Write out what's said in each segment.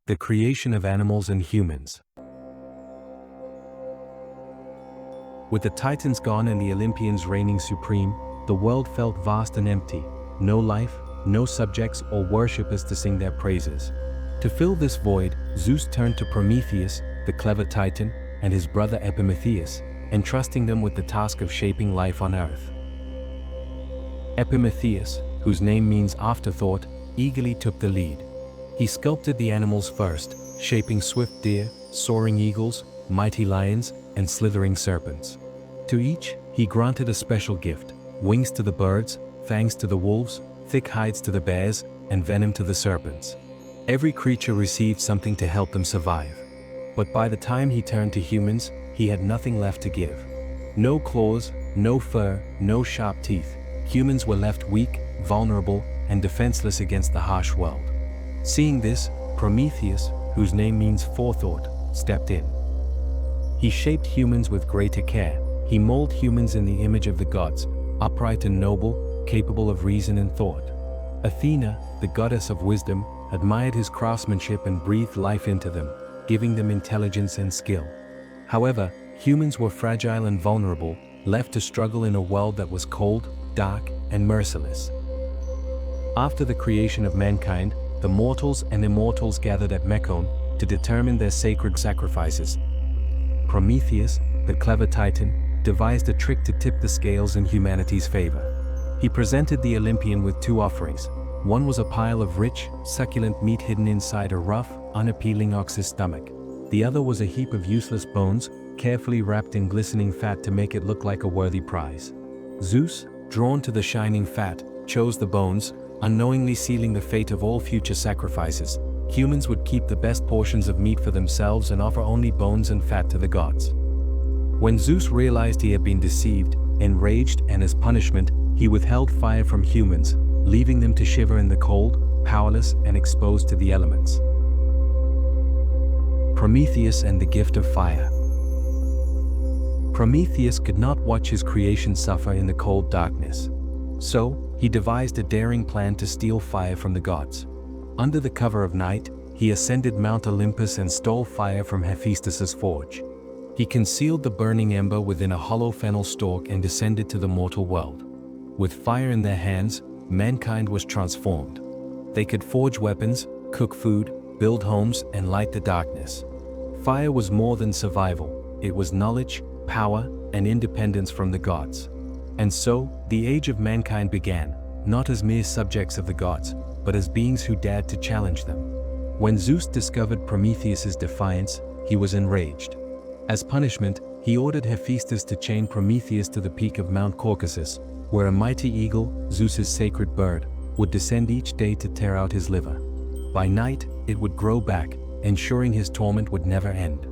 the creation of animals and humans. With the Titans gone and the Olympians reigning supreme, the world felt vast and empty. No life, no subjects or worshippers to sing their praises. To fill this void, Zeus turned to Prometheus, the clever Titan, and his brother Epimetheus, entrusting them with the task of shaping life on Earth. Epimetheus, whose name means afterthought, eagerly took the lead. He sculpted the animals first, shaping swift deer, soaring eagles, mighty lions, and slithering serpents. To each, he granted a special gift: wings to the birds, fangs to the wolves, thick hides to the bears, and venom to the serpents. Every creature received something to help them survive. But by the time he turned to humans, he had nothing left to give. No claws, no fur, no sharp teeth. Humans were left weak, vulnerable, and defenseless against the harsh world. Seeing this, Prometheus, whose name means forethought, stepped in. He shaped humans with greater care. He molded humans in the image of the gods, upright and noble, capable of reason and thought. Athena, the goddess of wisdom, admired his craftsmanship and breathed life into them, giving them intelligence and skill. However, humans were fragile and vulnerable, left to struggle in a world that was cold, dark, and merciless. After the creation of mankind, the mortals and immortals gathered at Mecone to determine their sacred sacrifices. Prometheus, the clever Titan, devised a trick to tip the scales in humanity's favor. He presented the Olympian with two offerings. One was a pile of rich, succulent meat hidden inside a rough, unappealing ox's stomach. The other was a heap of useless bones, carefully wrapped in glistening fat to make it look like a worthy prize. Zeus, drawn to the shining fat, chose the bones, unknowingly sealing the fate of all future sacrifices. Humans would keep the best portions of meat for themselves and offer only bones and fat to the gods. When Zeus realized he had been deceived, enraged, and as punishment, he withheld fire from humans, leaving them to shiver in the cold, powerless, and exposed to the elements. Prometheus and the gift of fire. Prometheus could not watch his creation suffer in the cold darkness. So, he devised a daring plan to steal fire from the gods. Under the cover of night, he ascended Mount Olympus and stole fire from Hephaestus's forge. He concealed the burning ember within a hollow fennel stalk and descended to the mortal world. With fire in their hands, mankind was transformed. They could forge weapons, cook food, build homes, and light the darkness. Fire was more than survival. It was knowledge, power, and independence from the gods. And so, the age of mankind began, not as mere subjects of the gods, but as beings who dared to challenge them. When Zeus discovered Prometheus's defiance, he was enraged. As punishment, he ordered Hephaestus to chain Prometheus to the peak of Mount Caucasus, where a mighty eagle, Zeus's sacred bird, would descend each day to tear out his liver. By night, it would grow back, ensuring his torment would never end.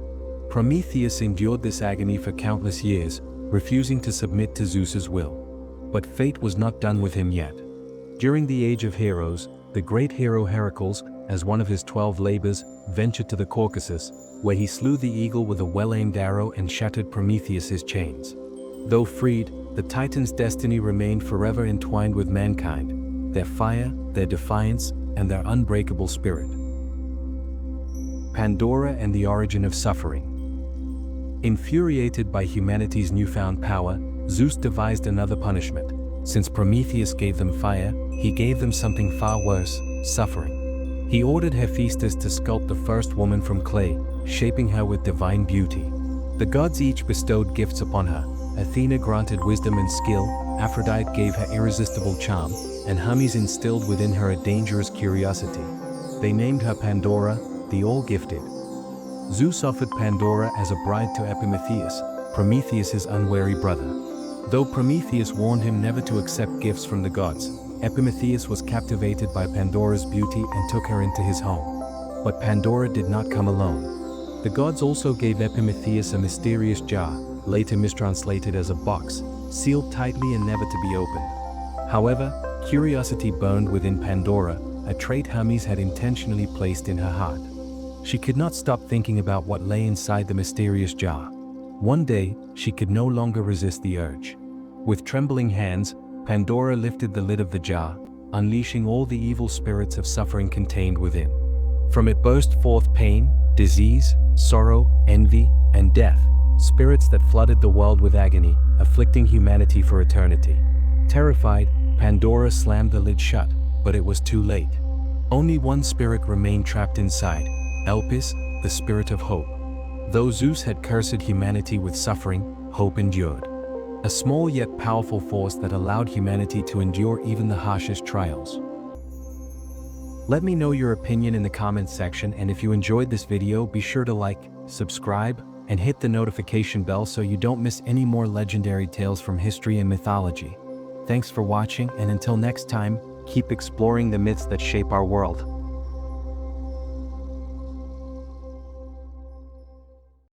Prometheus endured this agony for countless years, refusing to submit to Zeus's will. But fate was not done with him yet. During the Age of Heroes, the great hero Heracles, as one of his 12 labors, ventured to the Caucasus, where he slew the eagle with a well-aimed arrow and shattered Prometheus's chains. Though freed, the Titans' destiny remained forever entwined with mankind, their fire, their defiance, and their unbreakable spirit. Pandora and the origin of suffering. Infuriated by humanity's newfound power, Zeus devised another punishment. Since Prometheus gave them fire, he gave them something far worse: suffering. He ordered Hephaestus to sculpt the first woman from clay, shaping her with divine beauty. The gods each bestowed gifts upon her. Athena granted wisdom and skill, Aphrodite gave her irresistible charm, and Hermes instilled within her a dangerous curiosity. They named her Pandora, the all-gifted. Zeus offered Pandora as a bride to Epimetheus, Prometheus's unwary brother. Though Prometheus warned him never to accept gifts from the gods, Epimetheus was captivated by Pandora's beauty and took her into his home. But Pandora did not come alone. The gods also gave Epimetheus a mysterious jar, later mistranslated as a box, sealed tightly and never to be opened. However, curiosity burned within Pandora, a trait Hermes had intentionally placed in her heart. She could not stop thinking about what lay inside the mysterious jar. One day, she could no longer resist the urge. With trembling hands, Pandora lifted the lid of the jar, unleashing all the evil spirits of suffering contained within. From it burst forth pain, disease, sorrow, envy, and death, spirits that flooded the world with agony, afflicting humanity for eternity. Terrified, Pandora slammed the lid shut, but it was too late. Only one spirit remained trapped inside, Elpis, the spirit of hope. Though Zeus had cursed humanity with suffering, hope endured. A small yet powerful force that allowed humanity to endure even the harshest trials. Let me know your opinion in the comments section, and if you enjoyed this video, be sure to like, subscribe, and hit the notification bell so you don't miss any more legendary tales from history and mythology. Thanks for watching, and until next time, keep exploring the myths that shape our world.